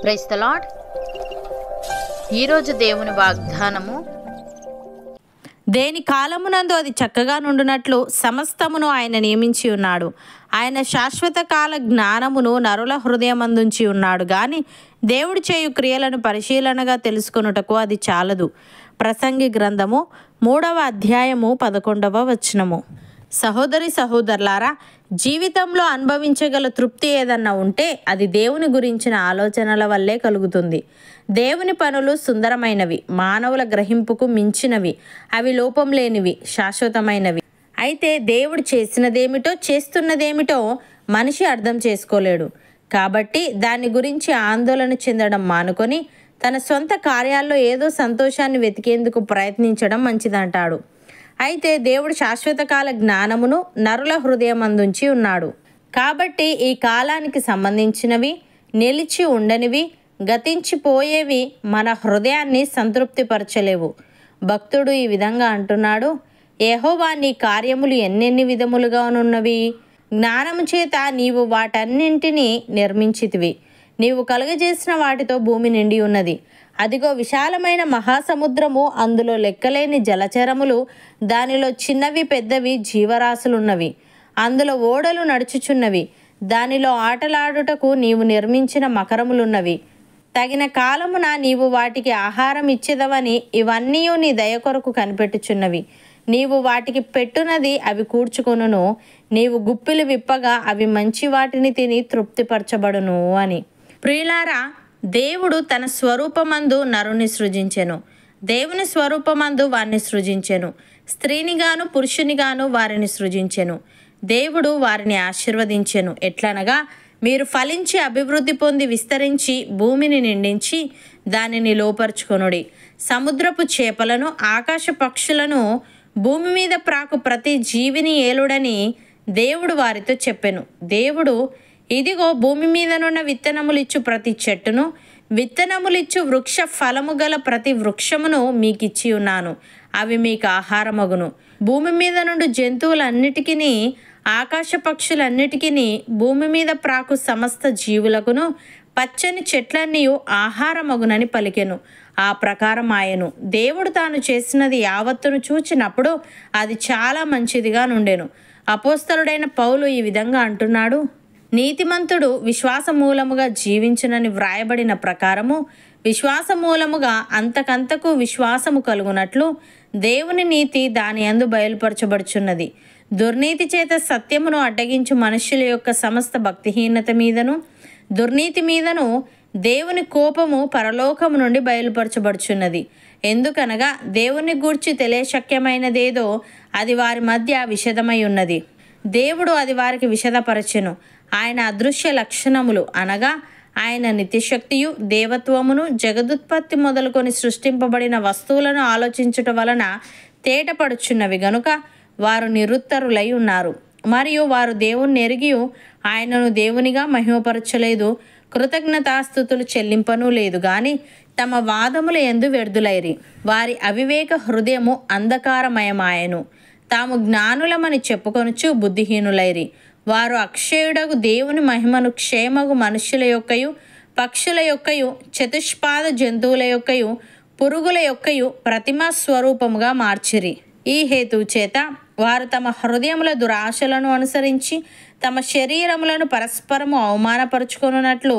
Praise the lord. ఈరోజు దేవుని వాగ్దానము, దేని కాలమునందు అది చక్కగా నుండునట్లు సమస్తమును ఆయన నియమించి ఉన్నాడు. ఆయన శాశ్వత కాల జ్ఞానమును నరుల హృదయమందుంచి ఉన్నాడు గాని దేవుడు చేయు క్రియలను పరిశీలనగా తెలుసుకొనుటకు అది చాలదు. ప్రసంగి గ్రంథము 3వ అధ్యాయము 11వ వచనము. సహోదరి సహోదరులారా, జీవితంలో అనుభవించగల తృప్తి ఏదన్నా ఉంటే అది దేవుని గురించిన ఆలోచనల వల్లే కలుగుతుంది. దేవుని పనులు సుందరమైనవి, మానవుల గ్రహింపుకు మించినవి, అవి లోపం లేనివి, శాశ్వతమైనవి. అయితే దేవుడు చేసినదేమిటో చేస్తున్నదేమిటో మనిషి అర్థం చేసుకోలేడు. కాబట్టి దాని గురించి ఆందోళన చెందడం మానుకొని తన సొంత కార్యాల్లో ఏదో సంతోషాన్ని వెతికేందుకు ప్రయత్నించడం మంచిదంటాడు. అయితే దేవుడు శాశ్వత కాల జ్ఞానమును నరుల హృదయమందుంచి ఉన్నాడు. కాబట్టి ఈ కాలానికి సంబంధించినవి, నిలిచి ఉండనివి, గతించిపోయేవి మన హృదయాన్ని సంతృప్తిపరచలేవు. భక్తుడు ఈ విధంగా అంటున్నాడు: యెహోవా, నీ కార్యములు ఎన్నెన్ని విధములుగానున్నవి! జ్ఞానము చేత నీవు వాటన్నింటినీ నిర్మించితివి. నీవు కలుగజేసిన వాటితో భూమి నిండి ఉన్నది. అదిగో, విశాలమైన మహాసముద్రము, అందులో లెక్కలేని జలచరములు, దానిలో చిన్నవి పెద్దవి జీవరాశులున్నవి. అందులో ఓడలు నడుచుచున్నవి, దానిలో ఆటలాడుటకు నీవు నిర్మించిన మకరములున్నవి. తగిన కాలమున నీవు వాటికి ఆహారం ఇచ్చేదవని ఇవన్నీ నీ దయ కొరకు కనిపెట్టుచున్నవి. నీవు వాటికి పెట్టునది అవి కూర్చుకొనును. నీవు గుప్పిలు విప్పగా అవి మంచి వాటిని తిని తృప్తిపరచబడును అని. ప్రియులారా, దేవుడు తన స్వరూపమందు నరుని సృజించెను. దేవుని స్వరూపమందు వారిని సృజించెను. స్త్రీనిగాను పురుషునిగాను వారిని సృజించెను. దేవుడు వారిని ఆశీర్వదించెను. ఎట్లనగా, మీరు ఫలించి అభివృద్ధి పొంది విస్తరించి భూమిని నిండించి దానిని లోపరుచుకొనుడి. సముద్రపు చేపలను, ఆకాశ పక్షులను, భూమి మీద ప్రాకు ప్రతి జీవిని ఏలుడని దేవుడు వారితో చెప్పెను. దేవుడు, ఇదిగో, భూమి మీదనున్న విత్తనములిచ్చు ప్రతి చెట్టును, విత్తనములిచ్చు వృక్ష ఫలము గల ప్రతి వృక్షమును మీకిచ్చి ఉన్నాను. అవి మీకు ఆహారమగును. భూమి మీద నుండి జంతువులన్నిటికీ, ఆకాశ పక్షులన్నిటికీ, భూమి మీద ప్రాకు సమస్త జీవులకును పచ్చని చెట్లన్నీ ఆహారమగునని పలికెను. ఆ ప్రకారం ఆయను. దేవుడు తాను చేసినది యావత్తును చూచినప్పుడు అది చాలా మంచిదిగా నుండెను. అపోస్తలుడైన పౌలు ఈ విధంగా అంటున్నాడు: నీతిమంతుడు విశ్వాస మూలముగా జీవించునని వ్రాయబడిన ప్రకారము విశ్వాస మూలముగా అంతకంతకు విశ్వాసము కలుగునట్లు దేవుని నీతి దాని యందు బయలుపరచబడుచున్నది. దుర్నీతి చేత సత్యమును అడ్డగించు మనుష్యుల యొక్క సమస్త భక్తిహీనత మీదను దుర్నీతి మీదను దేవుని కోపము పరలోకము నుండి బయలుపరచబడుచున్నది. ఎందుకనగా దేవుని గూర్చి తెలియశక్యమైనదేదో అది వారి మధ్య విషదమై ఉన్నది. దేవుడు అది వారికి విషదపరచెను. ఆయన అదృశ్య లక్షణములు అనగా ఆయన నిత్యశక్తియు దేవత్వమును జగదుత్పత్తి మొదలుకొని సృష్టింపబడిన వస్తువులను ఆలోచించుట వలన తేటపడుచున్నవి గనుక వారు నిరుత్తరులై ఉన్నారు. మరియు వారు దేవుణ్ణి ఎరిగి ఆయనను దేవునిగా మహిమపరచలేదు, కృతజ్ఞతాస్తుతులు చెల్లింపను లేదు గాని తమ వాదముల యందు వ్యర్థులైరి. వారి అవివేక హృదయము అంధకారమయమాయెను. తాము జ్ఞానులమని చెప్పుకొనుచు బుద్ధిహీనులైరి. వారు అక్షయుడగు దేవుని మహిమను క్షేమగు మనుష్యుల యొక్కయు, పక్షుల యొక్కయు, చతుష్పాద జంతువుల యొక్కయు, పురుగుల యొక్కయు ప్రతిమా స్వరూపముగా మార్చిరి. ఈ హేతువు చేత వారు తమ హృదయముల దురాశలను అనుసరించి తమ శరీరములను పరస్పరము అవమానపరుచుకొనున్నట్లు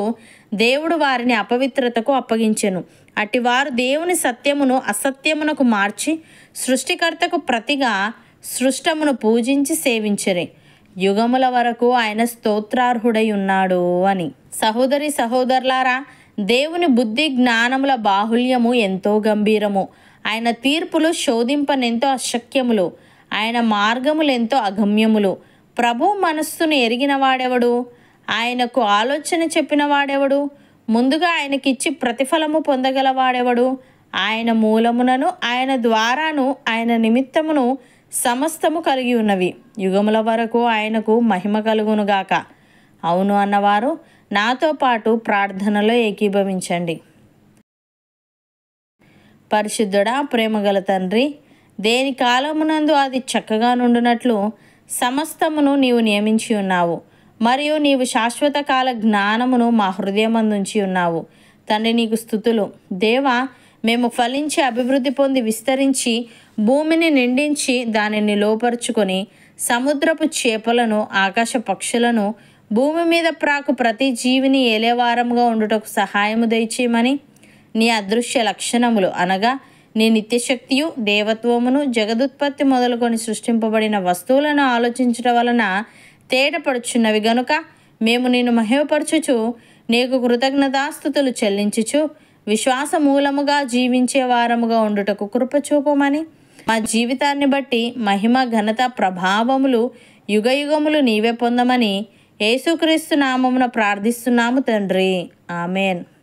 దేవుడు వారిని అపవిత్రతకు అప్పగించెను. అటివారు దేవుని సత్యమును అసత్యమునకు మార్చి సృష్టికర్తకు ప్రతిగా సృష్టమును పూజించి సేవించిరి. యుగముల వరకు ఆయన స్తోత్రార్హుడై ఉన్నాడు అని. సహోదరి సహోదరులారా, దేవుని బుద్ధి జ్ఞానముల బాహుల్యము ఎంతో గంభీరము. ఆయన తీర్పులు శోధింపనెంతో అశక్యములు. ఆయన మార్గములెంతో అగమ్యములు. ప్రభు మనస్సును ఎరిగిన వాడెవడు? ఆయనకు ఆలోచన చెప్పిన వాడెవడు? ముందుగా ఆయనకిచ్చి ప్రతిఫలము పొందగలవాడెవడు? ఆయన మూలమునను ఆయన ద్వారాను ఆయన నిమిత్తమును సమస్తము కలిగి ఉన్నవి. యుగముల వరకు ఆయనకు మహిమ కలుగునుగాక. అవును అన్నవారు నాతో పాటు ప్రార్థనలో ఏకీభవించండి. పరిశుద్ధుడా, ప్రేమగల తండ్రి, దేని కాలమునందు అది చక్కగా నుండునట్లు సమస్తమును నీవు నియమించి ఉన్నావు. మరియు నీవు శాశ్వత కాల జ్ఞానమును మా హృదయమందుంచి ఉన్నావు. తండ్రి నీకు స్తుతులు. దేవా, మేము ఫలించి అభివృద్ధి పొంది విస్తరించి భూమిని నిండించి దానిని లోపరుచుకొని సముద్రపు చేపలను ఆకాశ పక్షులను భూమి మీద ప్రాకు ప్రతి జీవిని ఏలేవారముగా ఉండుటకు సహాయము దయచేయమని నీ అదృశ్య లక్షణములు అనగా నీ నిత్యశక్తియు దేవత్వమును జగదుత్పత్తి మొదలుకొని సృష్టింపబడిన వస్తువులను ఆలోచించడం వలన తేటపడుచున్నవి గనుక మేము నిన్ను మహిమపరచుచు నీకు కృతజ్ఞతాస్తుతులు చెల్లించుచు విశ్వాస మూలముగా జీవించే వారముగా ఉండుటకు కృపచూపమని మా జీవితాన్ని బట్టి మహిమ ఘనత ప్రభావములు యుగయుగములు నీవే పొందమని యేసుక్రీస్తు నామమున ప్రార్థిస్తున్నాము తండ్రి. ఆమెన్.